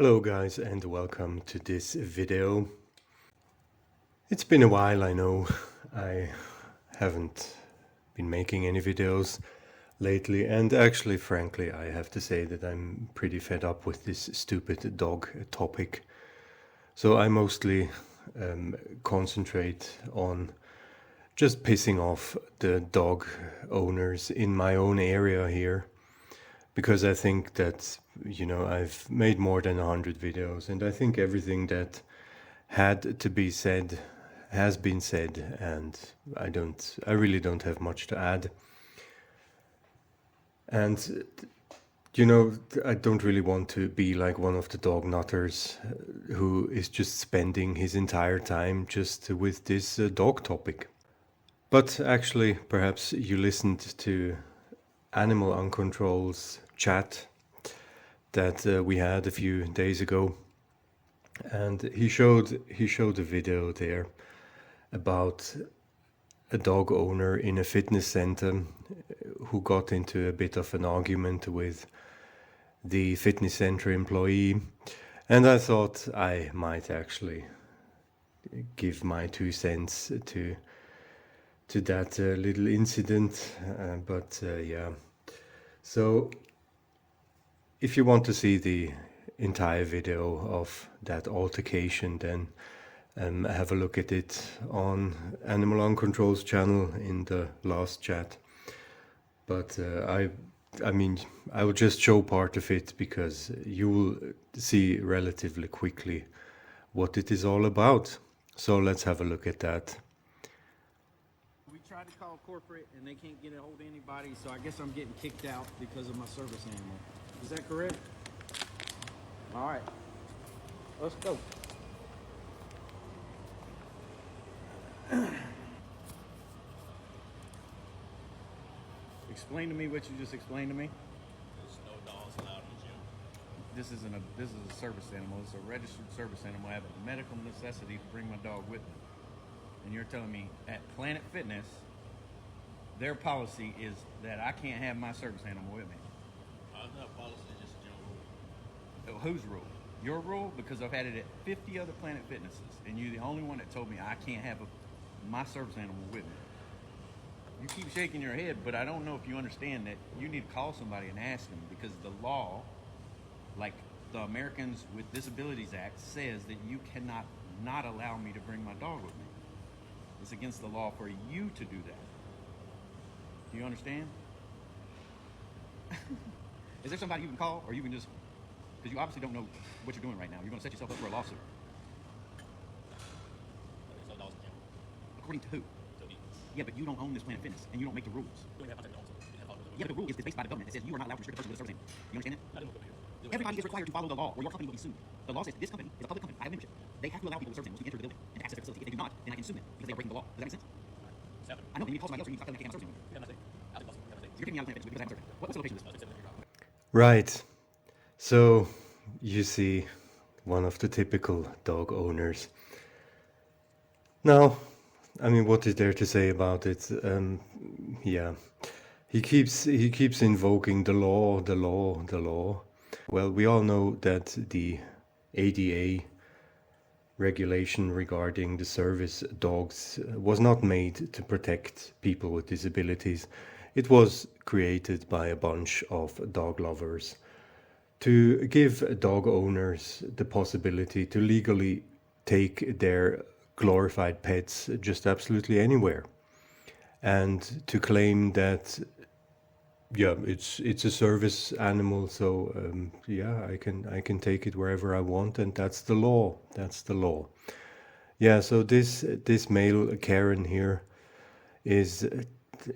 Hello guys and welcome to this video. It's been a while, I know. I haven't been making any videos lately, and actually frankly I have to say that I'm pretty fed up with this stupid dog topic. So I mostly concentrate on just pissing off the dog owners in my own area here. Because I think that, I've made more than 100 videos, and I think everything that had to be said has been said, and I really don't have much to add. And, I don't really want to be like one of the dog nutters who is just spending his entire time just with this dog topic. But actually, perhaps you listened to Animal Uncontrol's chat that we had a few days ago, and he showed a video there about a dog owner in a fitness center who got into a bit of an argument with the fitness center employee, and I thought I might actually give my 2 cents to that little incident, but yeah. So if you want to see the entire video of that altercation, then have a look at it on Animal Uncontrol's channel in the last chat. But I mean, I will just show part of it because you will see relatively quickly what it is all about. So let's have a look at that. We tried to call corporate and they can't get a hold of anybody, so I guess I'm getting kicked out because of my service animal. Is that correct? All right, let's go. Explain to me what you just explained to me. There's no dogs allowed in the gym. This is a service animal. It's a registered service animal. I have a medical necessity to bring my dog with me. And you're telling me at Planet Fitness, their policy is that I can't have my service animal with me. It's not policy, it's just a general rule. Whose rule? Your rule? Because I've had it at 50 other Planet Fitnesses, and you're the only one that told me I can't have my service animal with me. You keep shaking your head, but I don't know if you understand that you need to call somebody and ask them, because the law, like the Americans with Disabilities Act, says that you cannot not allow me to bring my dog with me. It's against the law for you to do that. Do you understand? Is there somebody you can call, or you can just, because you obviously don't know what you're doing right now. You're going to set yourself up for a lawsuit. There's no dogs in the gym. According to who? So he, Yeah, but you don't own this Planet Fitness, and you don't make the rules. we don't even have contact with the owner, so we can't follow the Yeah, but the rule is based by the government. It says you are not allowed to restrict a person with a service animal. You understand it? I didn't look over here. Everybody is required to follow the law, or your company will be sued. The law says this company is a public company. I have membership. They have to allow people with service animals to enter the building and to access their facility. If they do not, then I can sue them because they are breaking the law. Does that make sense? It's happening. I know. Then you need to call somebody else, or you need to stop telling them they can't have a service animal. We got my state. I think possible. We got my state. You're kicking me out of Planet Fitness because I have a service animal. What's the location of this? 673 Right. So you see one of the typical dog owners. Now, I mean, what is there to say about it? Yeah, he keeps invoking the law, the law, the law. Well, we all know that the ADA regulation regarding the service dogs was not made to protect people with disabilities. It was created by a bunch of dog lovers to give dog owners the possibility to legally take their glorified pets just absolutely anywhere, and to claim that, yeah, it's a service animal, so yeah, I can take it wherever I want, and that's the law. That's the law. Yeah. So this male Karen here is,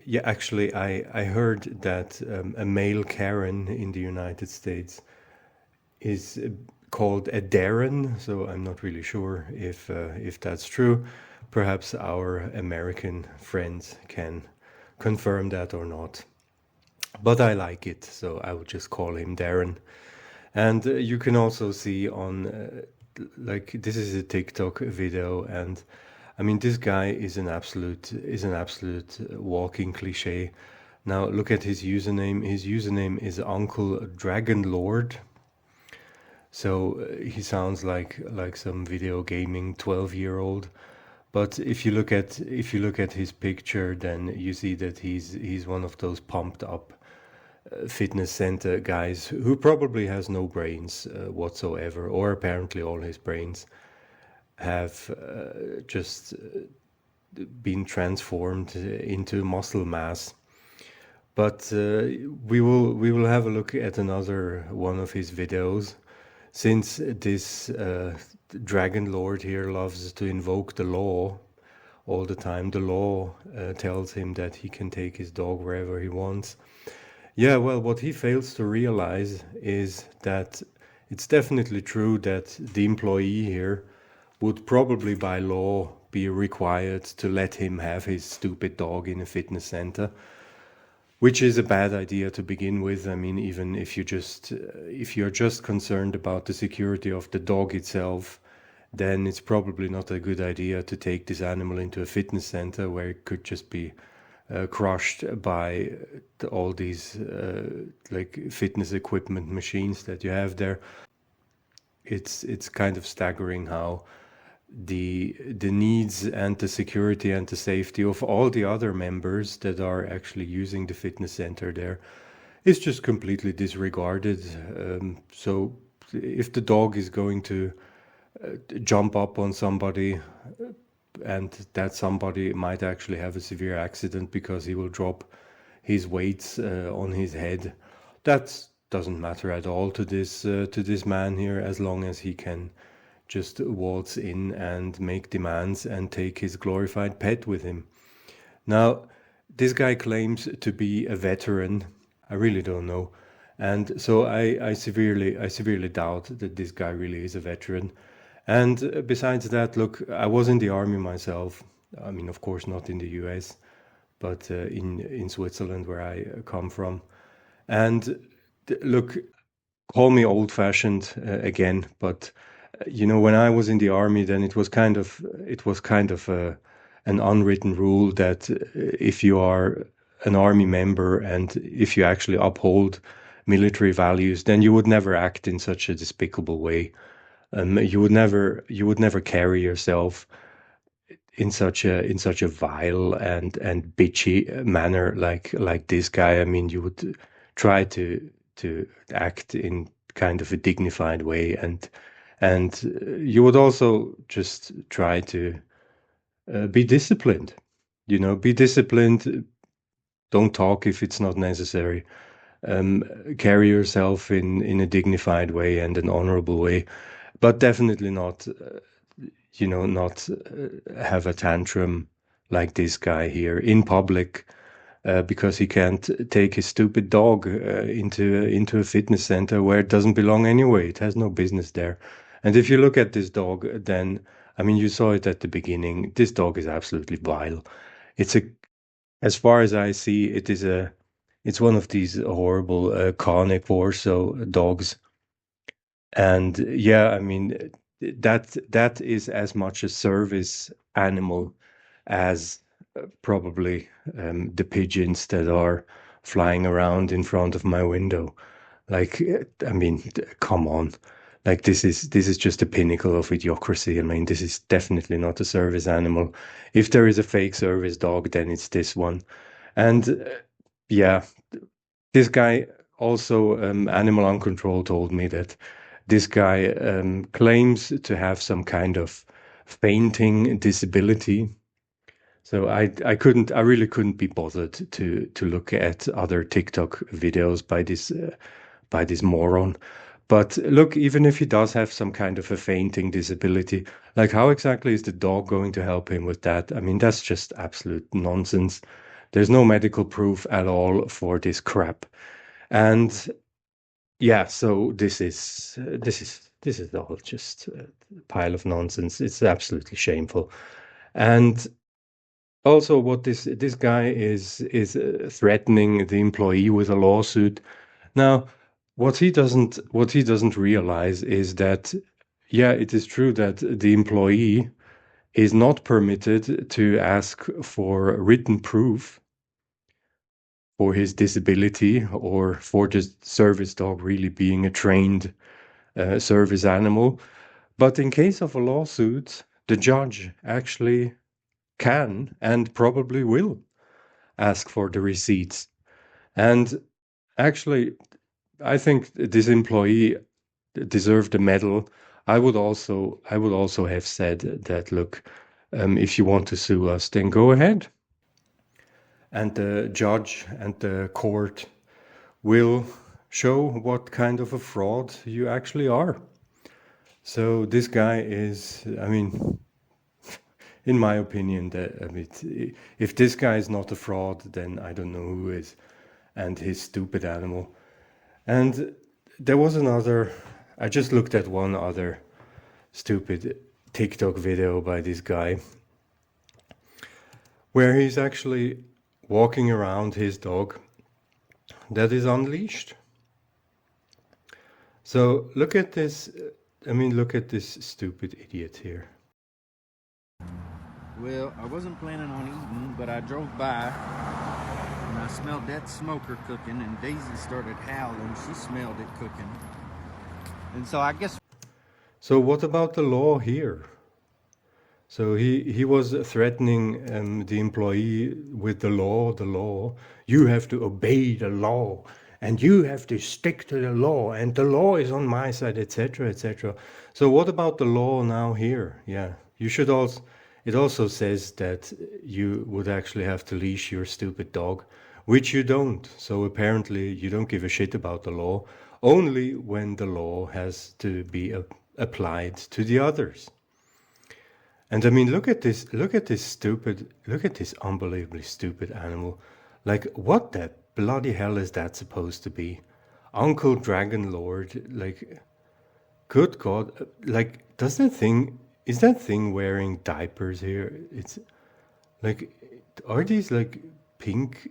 yeah. Actually, I heard that a male Karen in the United States is called a Darren. So I'm not really sure if that's true. Perhaps our American friends can confirm that or not. But I like it, so I would just call him Darren. And you can also see on, like, this is a TikTok video, and I mean, this guy is an absolute walking cliche. Now look at his username. His username is Uncle Dragon Lord. So he sounds like some video gaming 12-year-old. But if you look at his picture, then you see that he's one of those pumped up fitness center guys who probably has no brains whatsoever, or apparently all his brains have just been transformed into muscle mass. But we will have a look at another one of his videos, since this dragon lord here loves to invoke the law all the time. The law tells him that he can take his dog wherever he wants. Yeah, well, what he fails to realize is that it's definitely true that the employee here would probably by law be required to let him have his stupid dog in a fitness center, which is a bad idea to begin with. I mean, even if you're just concerned about the security of the dog itself, then it's probably not a good idea to take this animal into a fitness center where it could just be crushed by all these like fitness equipment machines that you have there. It's kind of staggering how the needs and the security and the safety of all the other members that are actually using the fitness center there is just completely disregarded. So if the dog is going to jump up on somebody, and that somebody might actually have a severe accident because he will drop his weights on his head, that doesn't matter at all to this man here, as long as he can just waltz in and make demands and take his glorified pet with him. Now, this guy claims to be a veteran. I really don't know. And so I severely doubt that this guy really is a veteran. And besides that, look, I was in the army myself. I mean, of course, not in the US, but in Switzerland, where I come from. And look, call me old-fashioned again, but when I was in the army, then it was kind of an unwritten rule that if you are an army member and if you actually uphold military values, then you would never act in such a despicable way. You would never carry yourself in such a vile and bitchy manner like this guy. I mean, you would try to act in kind of a dignified way, and you would also just try to be disciplined. Be disciplined. Don't talk if it's not necessary. Carry yourself in a dignified way and an honorable way, but definitely not have a tantrum like this guy here in public because he can't take his stupid dog into a fitness center where it doesn't belong anyway. It has no business there. And if you look at this dog, then I mean, you saw it at the beginning. This dog is absolutely vile. It's a, as far as I see, it's one of these horrible carnivore so dogs. And yeah, I mean, that is as much a service animal as probably the pigeons that are flying around in front of my window. Like, I mean, come on. Like, this is just the pinnacle of idiocracy. I mean, this is definitely not a service animal. If there is a fake service dog, then it's this one. And yeah, this guy also, Animal Uncontrol told me that this guy claims to have some kind of fainting disability. So I really couldn't be bothered to look at other TikTok videos by this moron. But look, even if he does have some kind of a fainting disability, like how exactly is the dog going to help him with that? I mean, that's just absolute nonsense. There's no medical proof at all for this crap. And yeah, so this is all just a pile of nonsense. It's absolutely shameful. And also, what this guy is threatening the employee with a lawsuit. Now, what he doesn't realize is that, yeah, it is true that the employee is not permitted to ask for written proof for his disability or for the service dog really being a trained service animal. But in case of a lawsuit, the judge actually can and probably will ask for the receipts. And actually, I think this employee deserved a medal. I would also have said that, look, if you want to sue us, then go ahead. And the judge and the court will show what kind of a fraud you actually are. So this guy is, I mean, in my opinion, if this guy is not a fraud, then I don't know who is, and his stupid animal. And there was another, I just looked at one other stupid TikTok video by this guy, where he's actually walking around his dog that is unleashed. So look at this, look at this stupid idiot here. Well, I wasn't planning on eating, but I drove by and I smelled that smoker cooking, and Daisy started howling. She smelled it cooking. And so I guess... So what about the law here? So he was threatening the employee with the law. You have to obey the law, and you have to stick to the law, and the law is on my side, etc., etc. So what about the law now here? Yeah, you should also... It also says that you would actually have to leash your stupid dog, which you don't. So apparently you don't give a shit about the law, only when the law has to be applied to the others. And I mean, look at this unbelievably stupid animal. Like, what the bloody hell is that supposed to be? Uncle Dragon Lord, like, good God, like, is that thing wearing diapers here? It's like, are these like pink,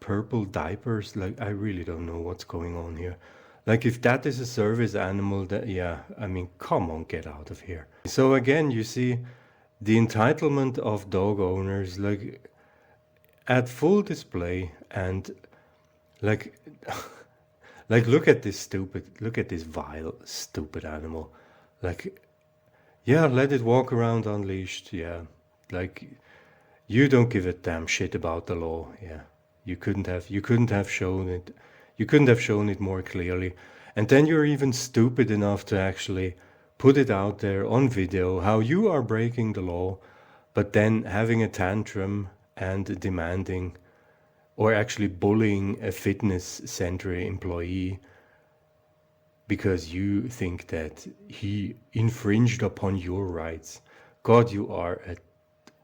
purple diapers? Like, I really don't know what's going on here. Like, if that is a service animal, that, yeah, I mean, come on, get out of here. So again, you see the entitlement of dog owners, like, at full display, and like, like, look at this vile, stupid animal. Like, yeah, let it walk around unleashed. Yeah, like, you don't give a damn shit about the law. Yeah, you couldn't have shown it. You couldn't have shown it more clearly. And then you're even stupid enough to actually put it out there on video how you are breaking the law, but then having a tantrum and demanding, or actually bullying, a fitness center employee because you think that he infringed upon your rights. God, you are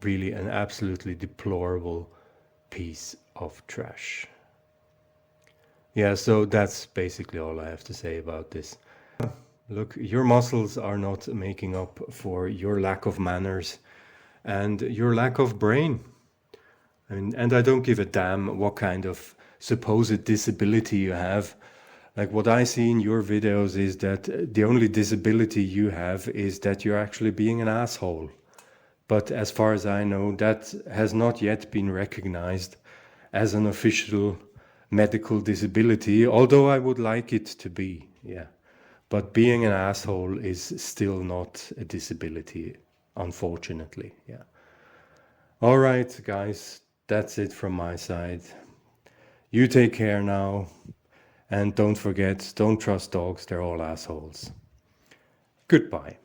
really an absolutely deplorable piece of trash. Yeah, so that's basically all I have to say about this. Look, your muscles are not making up for your lack of manners and your lack of brain. And I don't give a damn what kind of supposed disability you have. Like, what I see in your videos is that the only disability you have is that you're actually being an asshole. But as far as I know, that has not yet been recognized as an official medical disability, although I would like it to be, yeah. But being an asshole is still not a disability, unfortunately, yeah. All right, guys, that's it from my side. You take care now, and don't forget, don't trust dogs, they're all assholes. Goodbye.